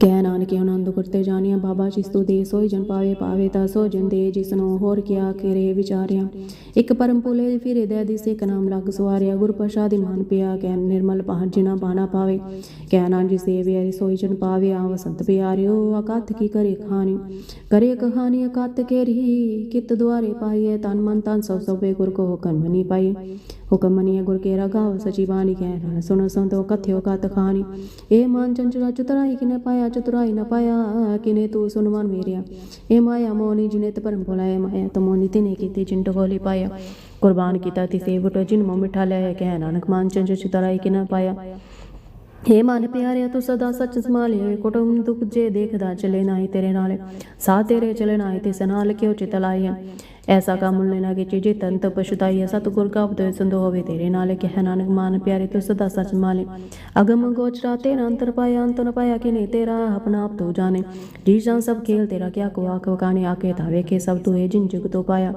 ਕਹਿ ਨਾਨਕ ਆਨੰਦ ਗੁਰ ਤੇ ਜਾਣਿਆ, ਬਾਬਾ ਜਿਸ ਤੂੰ ਦੇ ਸੋਈ ਜਨ ਪਾਵੇ, ਪਾਵੇ ਤਾਂ ਸੋ ਜਨ ਦੇ ਜਿਸਨੂੰ ਹੋਰ ਕਿਆ ਕਰੇ ਵਿਚਾਰਿਆ। ਇੱਕ ਪਰਮ ਭੁਲੇ ਫਿਰੇ ਦੇ ਦਿਸ ਇੱਕ ਨਾਮ ਲਗ ਸਵਾਰਿਆ। ਗੁਰ ਪ੍ਰਸਾਦਿ ਮਨ ਪਿਆ ਕਹਿ ਨਿਰਮਲ ਪਾਹ ਜਿਨਾ ਬਾਣਾ ਪਾਵੇ। ਕਹਿ ਨਾਨਕ ਜਿਸ ਦੇ ਵੇ ਸੋਈ ਜਨ ਪਾਵੇ, ਆ ਵਸੰਤ ਪਿਆਰਿਓ। ਅਕਥ ਕੀ ਕਰੇ ਖਾਣੀ, ਕਰੇ ਕਹਾਣੀ ਅਕਥ ਕੇਰੀ। ਕਿਤ ਦੁਆਰੇ ਪਾਈਏ ਤਨ ਮਨ ਤਨ ਸਭ ਸਭੇ ਗੁਰ ਕੋ ਹੁਕਮ ਮਨੀ ਪਾਈਏ। ਹੁਕਮ ਮਨੀਏ ਗੁਰ ਕੇ ਰਗਾਵ ਸਚੀ ਬਾਣੀ। ਕਹਿ ਨਾਨਕ ਸੁਣੋ ਸੰਤੋ ਕਥਿਓ ਕਥ ਖਾਣੀ। ਇਹ ਮਨ ਚੰਚਲਾ ਚਤੁਰਾਈ ਕਿਨੇ ਪਾਇਆ, ਚਤੁਰਾਈ ਨਾ ਪਾਇਆ ਕਿਨੇ ਤੂੰ ਸੁਨ ਮਨ ਮੇਰਿਆ। ਇਹ ਮਾਇਆ ਮੋਨੀ ਜਿਨੇ ਤੇ ਭਰਮ ਭੁਲਾਇਆ, ਮਾਇਆ ਤਮੋਨੀ ਤਿਨੇ ਕੀਤੀ ਜਿਨ ਟਗੋਲੀ ਪਾਇਆ। ਕੁਰਬਾਨ ਕੀਤਾ ਤਿਸੇ ਵਟੋ ਜਿਨ ਮੋ ਮਿਠਾ ਲਿਆ। ਕਹਿ ਨਾਨਕ ਮਨ ਚੰਚਲ ਚਤੁਰਾਈ ਕਿਨੇ ਪਾਇਆ। हे मन प्यारे तू सदा सच संभाले। कुटुंब दुख जे देखदा चले नाई तेरे नाले, सा तेरे चले नाई तिस नाल क्यों चित लाइया। ऐसा का मुल ना कि चीजे तंत पशुताइया। सतगुर का उपदेश संदो होवे तेरे नाले। कह नानक मान प्यारे तू सदा सच संभाले। अगम गोचरा तेरा अंतर पाया, अंत न पाया कि नहीं तेरा अपना आप तू जाने। जी जान सब खेल तेरा क्या को आख वकाने, आके तावे के सब तू है जिन जुग तो पाया।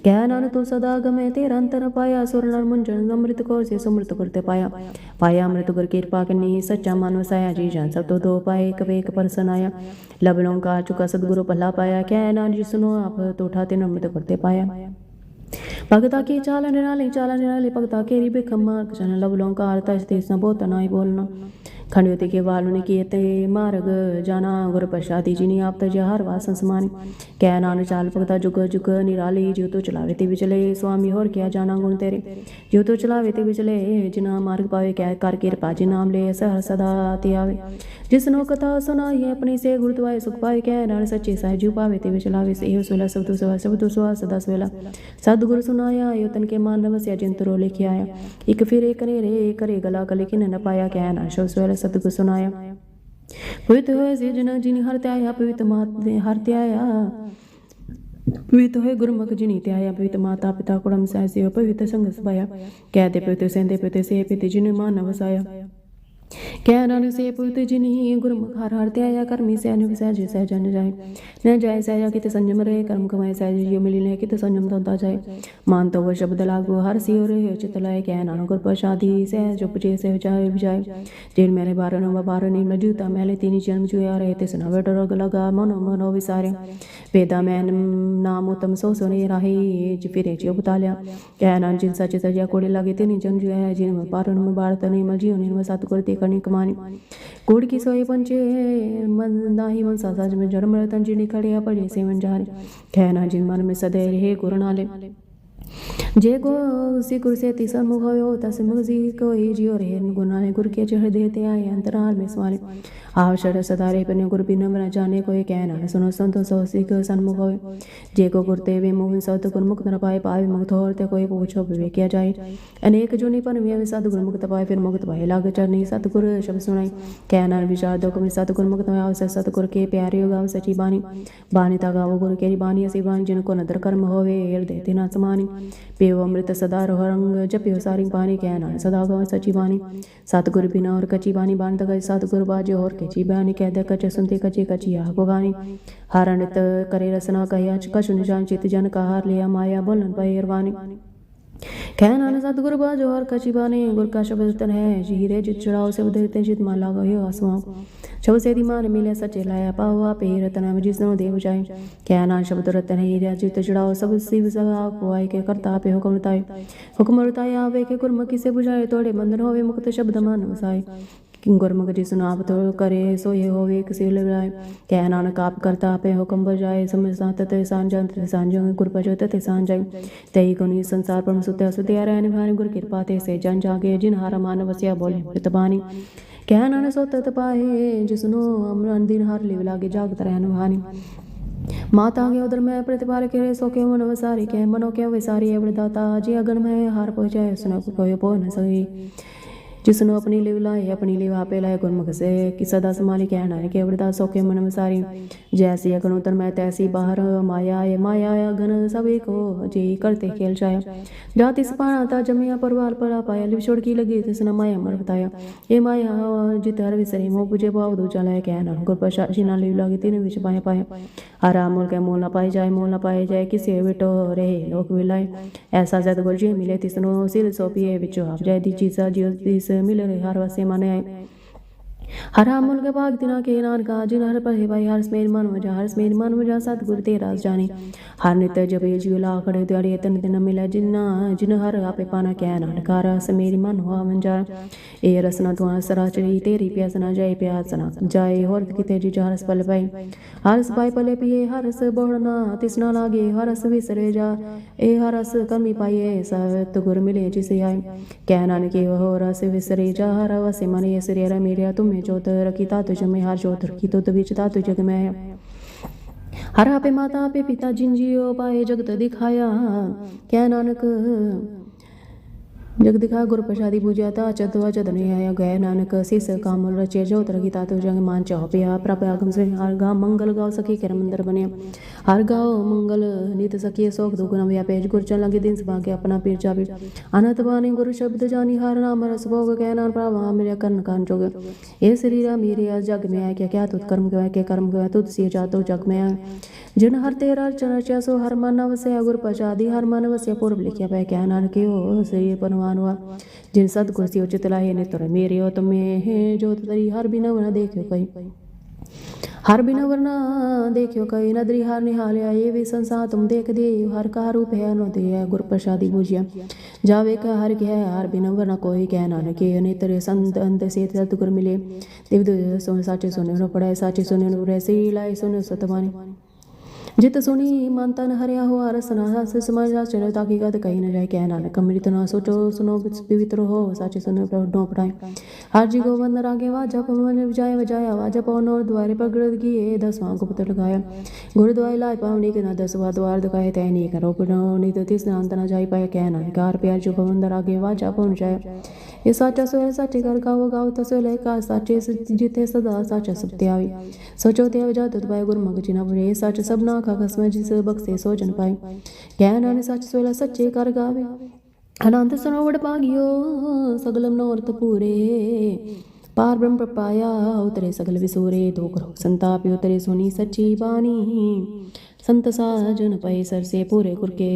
कह नानक तू सदा गमे तेरा अंतर न पाया। सुर नर मुंजन अमृत कौर से सुमृत करते पाया। पाया अमृत गुर कृपा करनी सच्चा मन वसाया। जी जान सब तो दो पाए एक वे एक परसन आया। लबलों का चुका सतगुरु भला पाया। कह नानक जिसनो आप तो उठाते अमृत करते पाया। भगता की चाल निराले भगता केरी बेखमा जन लबलों का आरता स्तेस न बहुत नाई बोलना। खंडवती के वालुनि किए ते मार्ग जाना। गुर प्रसादी जिनी आप तज हर वासन समाने। कह नानक चाल भगता जुग जुग निराली। जियो तो चलावे ते विचले स्वामी होर क्या जाना गुण तेरे। जियो तो चलावे ते विचले जिना मार्ग पावे। कह कर कृपा जी नाम ले सहर सदा ते आवे। जिसनो कथा सुनाई अपनी से गुर दुआए सुख पाए। कह नानक सच्चे साहिब जीव पावे ते विचलावे। से सुला सब तो सवा सब तो सुहा सदा सवेला। सतगुरु सुनाया यो तन के मान वस्या जिंतरो लिखिया आया। एक फिर एक रे करे गला कले किन न पाया। कह नानक शव सवेला सतगुरु सुनाया। पवित्र होए से जन जिनि हर त्याया, पवित्र मात हर त्याया। पवित्र होए गुरमुख जिनि त्याया, पवित्र माता पिता कुड़म सहस्य पवित्र संग सभाया। कह दे पवित्र सेंदे पवित्र से पिति जिन मान वसाया। कह नानक से पवित्र जिनि गुरमुख हर हर त्याया। कर्मी सहज सहज सहज न जाए, न जाए सहजा कित संयम रहे। कर्म कमाए सहज यो मिली न कित संयम तोता जाए। मान तो वह शब्द लागो हर सियो रे चित लाए। कह नानक गुर प्रसादी सहज उपजे से जाए विजाए। जेन मेरे बारन व बारन न जूता मैले तीन जन्म जुया रहे। तिस न वेट रोग लगा मनो मनो विसारे। वेदा मैन नाम उत्तम सो सुने राही फिरे जियो बतालिया। कह नानक जिन सच सजा कोड़े लगे तीन जन्म जुया है। जिन बारन में बारत नहीं मल जियो निर्म सतगुर ते करनी कमानी। कोड़ की सोए पंचे मन नाही मन साज में जन्म रतन जिनी खड़े पड़े से मन जारे। कहना जिन मन में सदै रहे गुरु नाले। जे को उसी गुर से तीसर मुख हो तस मुख जी को ही जियो रहे। गुनाने गुर के चढ़ देते आए अंतराल में सवारे। आवशर सदारे पने गुर बिन न जाने कोई। कहना सुनो संतो सो सिख सन्मुख होए। जे को गुरते वे मुख सत गुर मुक्त न पाए। पावे मुक्त होते कोई पूछो विवेक किया जाए। अनेक जुनी पन वे सतगुर मुक्त पाए। फिर मुक्त पाए लाग चरनी सतगुर शब्द सुनाई। कहना विचार दो कम सतगुर मुक्त आवश्य सतगुर के प्यारे गाव सची बानी। बानी ता गावो गुर केरी बानी असी बानी। जिनको नदर कर्म होवे हृदय तिना समानी। पेव अमृत सदा रंग जपियो सारी पानी। कहना सदा गाव सची बानी। सतगुर बिना और कची बानी। बानी तक सतगुर बाजे और कची बयानी कहते कचे सुनते कचे कची आह को गानी हारा नित करे रसना कहिया कछु निजान चित जन का हार लिया माया बोलन पाई अरवानी कह नान सतगुरु बाजो और कची बाने गुर का शब्द तन है जीरे जित चढ़ाओ से उधरते जित माला गयो आसमां शब से मान मिले सचे लाया पावा पे रतन में जिसनो देव जाए क्या नान शब्द रतन है जित चढ़ाओ सब शिव सगा को आय के करता पे हुक्म ताए हुक्म उताए आवे के गुरमुखी से बुझाए तोड़े बंधन होवे मुक्त शब्द मान वसाए गुरमुख जी सुनाप तो करे सो ये होवे किसी लगाए कह नानक आप करता पे हुक्म बजाए समझता तते सांजन तते सांजन गुर बजो तते सांजय तई गुनी संसार पर सुत्या सुत्या रहने भारी गुर कृपा ते से जन जागे जिन हार मान वसिया बोले मृतबानी कह नानक सो तत पाए जिसनो अमरन दिन हार लिव लागे जागत रहने भानी माता के उधर में प्रतिपाल के सो के मन वसारी के मनो के विसारी है दाता जी अगन में हार पहुंचाए सुनो कोई पो न सही जिसनो अपनी लिव लाए अपनी लिव आपे लाए गुरमुख से कि सदा समाली कहना है केवड़ता सौखे मन में सारी जैसी अगन उतर मैं तैसी बाहर माया है माया अगन सभी को जी करते खेल जाया जाति सपाना था जमिया परवाल पला पाया लिव छोड़ की लगी तिसना माया मर बताया ये माया जित हर विसरी मोह बुझे बाव दो चलाए कहना गुर प्रसाद जिना लिव लगी तीन विच पाए पाए हरा मोल के मोल न पाए जाए मोल न पाए जाए किसी बेटो रहे लोक विलाए ऐसा जद गुर जी मिले तिसनो सिल सोपिए विचो आप जाए दी चीजा जियो मिल रहे हर वसे माने आए हरा मुल के भाग दिना के नान का जिन हर पर भाई हर स्मेर मन वजा सतगुरु तेरा जाने हर नित्य जब ये जीव ला खड़े दिहाड़ी तन दिन मिला जिन हर आपे पाना क्या नान कार समेरी मन हुआ मन जा ए रसना तुआ सराचरी तेरी प्यासना जाए प्यासना जाए होर किते जी हरस पल पाई हरस पाई पले पिए हरस बोड़ना तिसना लागे हरस विसरे जा ए हरस कमी पाइए सतगुरु मिले जिसे आए क्या नान के हो रस विसरे जा हर वसे मन ये सरिया मेरिया तुम्हें जोत रखी तातु जग में हर जोत रखी तो बीच तातु जग में है हर आपे माता पे पिता जिन जियो पाए जगत दिखाया क्या नानक जग दिखा गुरु प्रसादी पूजा था चतुआ चतन आया गया नानक शीस कामल रचे जोत रखी तातु जग मान चाहो पिया प्रभ आगम से हर गाँव मंगल गाँव सखी कर मंदिर बने हर गाँव मंगल नित सखी शोक दुख नव्या पेज गुरु चल लगे दिन सभा के अपना पीर जावे अनत बानी गुरु शब्द जानी हर नाम रस भोग कह नान प्रभा मेरे कर्ण कान जोग ये शरीर मेरे जग में आया क्या तुत कर्म गया के कर्म गया तुत सी जातो जग में आया जिन हर तेरा चर्चा सो हर मानव से गुरु प्रसादी हर मानव से पूर्व लिखिया पाए क्या नान के हो शरीर परवान हुआ जिन सदगुरु से उचित लाए ने तुर मेरे हो तुम्हें है जोत तरी हर बिना वरना देखियो कई हर बिना वरना देखियो कई नदरी हार निहाल ये भी संसार तुम देख दे हर का रूप है नो दे गुरु प्रसादी पूजिया जावे का हर के हर बिना वरना कोई कह नान के ने तेरे संत अंत से सतगुरु मिले दिव्य सोने साचे सोने नो पड़े साचे सोने नो रैसे लाई सोने सतवानी जित सुनी मानता न हरिया हुआ रसना से समझ चलो ताकि गद कहीं न जाए क्या नानक अमृत ना सोचो सुनो पवित्र हो साचे सुनो डो पढ़ाए हर जी गोवंद रागे वाजा पवन विजाय वजाया वाजा पवन और द्वारे पर गृद किए 10वां गुप्त लगाया गुरुद्वारे लाए पावनी के ना 10वां द्वार दुखाए तैनी करो पढ़ो नहीं तो तीस अंत न जाई पाए क्या नानक कार प्यार जो पवन रागे वाजा पवन जाए ये साचा सोए साचे कर गाओ गाओ तसो ले का साचे जिते सदा साचा सत्य आवे सोचो ते जा तो पाए गुरमुख जी ना बुरे साच सब ना का कसम जिस बक्से सो जन पाए ज्ञान आने सच सोला सच्चे कर गावे अनंत सरोवर पागियो सगलम नोरत पूरे पार ब्रह्म पाया उतरे सगल विसूरे दो करो संताप उतरे सुनी सच्ची बानी संत साजन पाए सर से पूरे कुरके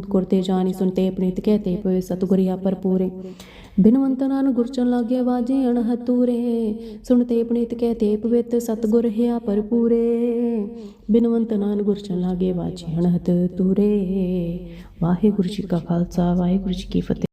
कुरते जानी सुनते प्रीत कहते पे सतगुरिया पर पूरे बिनवंत नान गुरचन लागे बाजे अणहतूरे सुनते प्रीत कहते पवित सतगुर है पर पूरे बिनवंत नान गुरचन लागे बाजे अणहत तूरे वाहे गुरु जी का खालसा वाहे गुरु जी की फतेह।